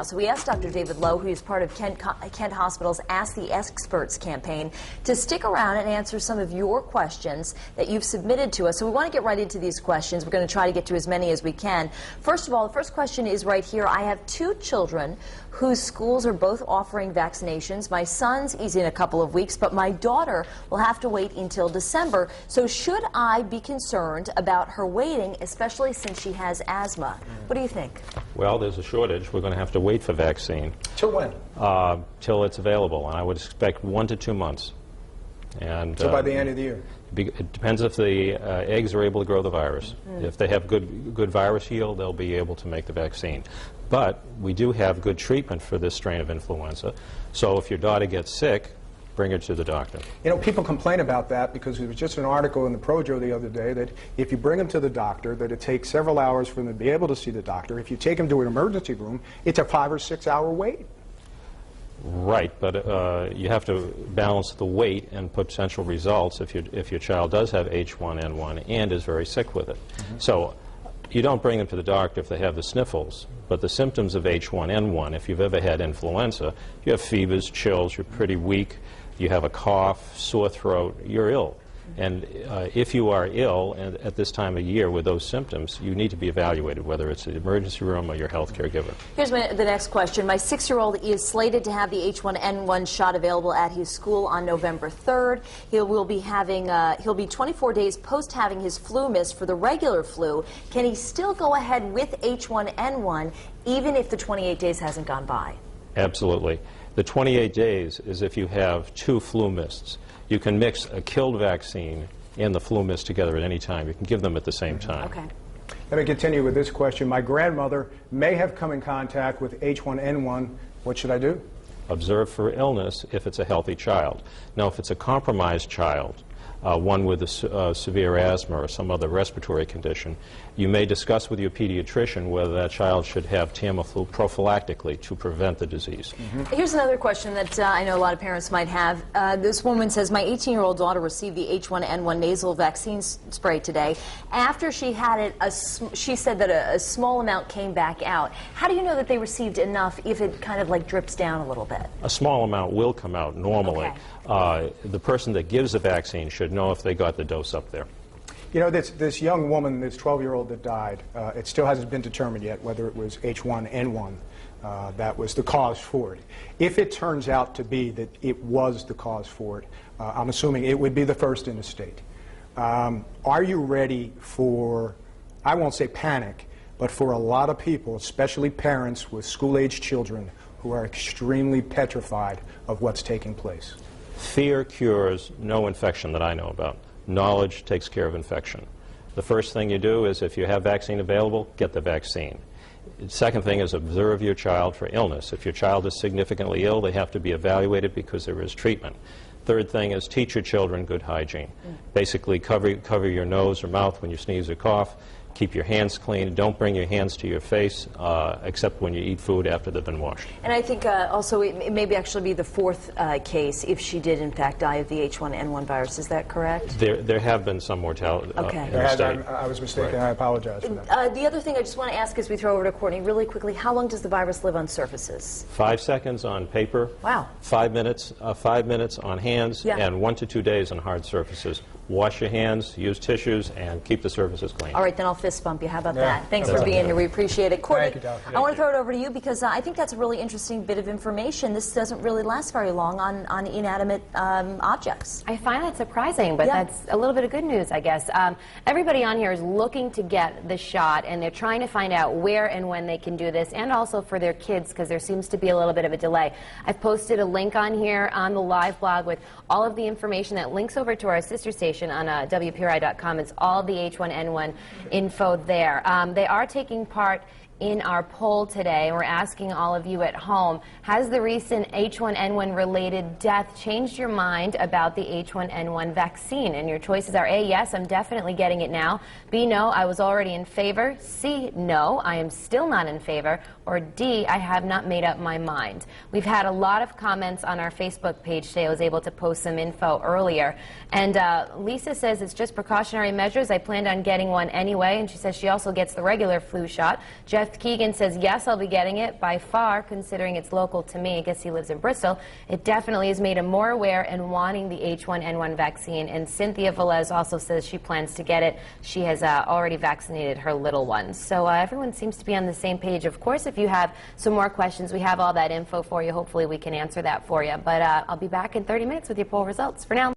So we asked Dr. David Lowe, who is part of Kent Hospital's Ask the Experts campaign, to stick around and answer some of your questions that you've submitted to us. So we want to get right into these questions. We're going to try to get to as many as we can. First of all, the first question is right here. I have two children whose schools are both offering vaccinations. My son's is in a couple of weeks, but my daughter will have to wait until December. So should I be concerned about her waiting, especially since she has asthma? What do you think? Well, there's a shortage. We're going to have to wait for vaccine. Till when? Till it's available, and I would expect 1 to 2 months. And so by the end of the year? It depends if the eggs are able to grow the virus. If they have good virus yield, they'll be able to make the vaccine. But we do have good treatment for this strain of influenza. So if your daughter gets sick, bring her to the doctor. You know, people complain about that because there was just an article in the Projo the other day that if you bring them to the doctor, that it takes several hours for them to be able to see the doctor. If you take them to an emergency room, it's a 5 or 6 hour wait. Right, but you have to balance the wait and potential results if your child does have H1N1 and is very sick with it. So you don't bring them to the doctor if they have the sniffles, but the symptoms of H1N1, if you've ever had influenza, you have fevers, chills, you're pretty weak, you have a cough, sore throat, you're ill. And if you are ill and at this time of year with those symptoms, you need to be evaluated, whether it's the emergency room or your health care giver. Here's the next question. My 6-year-old is slated to have the H1N1 shot available at his school on November 3rd. He'll be 24 days post having his flu miss for the regular flu. Can he still go ahead with H1N1 even if the 28 days hasn't gone by? Absolutely. The 28 days is if you have 2 flu mists. You can mix a killed vaccine and the flu mist together at any time. You can give them at the same time. Okay. Let me continue with this question. My grandmother may have come in contact with H1N1. What should I do? Observe for illness if it's a healthy child. Now, if it's a compromised child, one with a severe asthma or some other respiratory condition, you may discuss with your pediatrician whether that child should have Tamiflu prophylactically to prevent the disease. Here's another question that I know a lot of parents might have. This woman says, my 18-year-old daughter received the H1N1 nasal vaccine spray today. After she had it, she said that a small amount came back out. How do you know that they received enough if it kind of like drips down a little bit? A small amount will come out normally. Okay. The person that gives the vaccine should know if they got the dose up there. You know, this young woman, this 12-year-old that died, it still hasn't been determined yet whether it was H1N1 that was the cause for it. If it turns out to be that it was the cause for it, I'm assuming it would be the first in the state. Are you ready for, I won't say panic, but for a lot of people, especially parents with school-age children, who are extremely petrified of what's taking place? Fear cures no infection that I know about. Knowledge takes care of infection. The first thing you do is, if you have vaccine available, get the vaccine. The second thing is observe your child for illness. If your child is significantly ill, they have to be evaluated because there is treatment. Third thing is teach your children good hygiene. Basically, cover your nose or mouth when you sneeze or cough. Keep your hands clean. Don't bring your hands to your face except when you eat food after they've been washed. And I think also it may actually be the 4th case if she did in fact die of the H1N1 virus. Is that correct? There have been some mortality. Okay. I was mistaken. Right. I apologize for that. The other thing I just want to ask as we throw over to Courtney really quickly, how long does the virus live on surfaces? 5 seconds on paper. Wow. 5 minutes on hands, yeah. And 1 to 2 days on hard surfaces. Wash your hands, use tissues, and keep the surfaces clean. All right, then I'll fist bump you. How about that? Thanks for being here. We appreciate it. Courtney, Thank you, Doctor. I want to throw it over to you because I think that's a really interesting bit of information. This doesn't really last very long on inanimate objects. I find that surprising, but that's a little bit of good news, I guess. Everybody on here is looking to get the shot, and they're trying to find out where and when they can do this, and also for their kids, because there seems to be a little bit of a delay. I've posted a link on here on the live blog with all of the information that links over to our sister station on WPRI.com. It's all the H1N1 info there. They are taking part in our poll today. We're asking all of you at home, has the recent H1N1 related death changed your mind about the H1N1 vaccine? And your choices are A, yes, I'm definitely getting it now. B, no, I was already in favor. C, no, I am still not in favor. or D, I have not made up my mind. We've had a lot of comments on our Facebook page today. I was able to post some info earlier. And Lisa says it's just precautionary measures. I planned on getting one anyway. And she says she also gets the regular flu shot. Jeff Keegan says, yes, I'll be getting it. By far, considering it's local to me, I guess he lives in Bristol, it definitely has made him more aware and wanting the H1N1 vaccine. And Cynthia Velez also says she plans to get it. She has already vaccinated her little ones. So everyone seems to be on the same page. Of course, if you have some more questions, we have all that info for you. Hopefully we can answer that for you. But I'll be back in 30 minutes with your poll results. For now.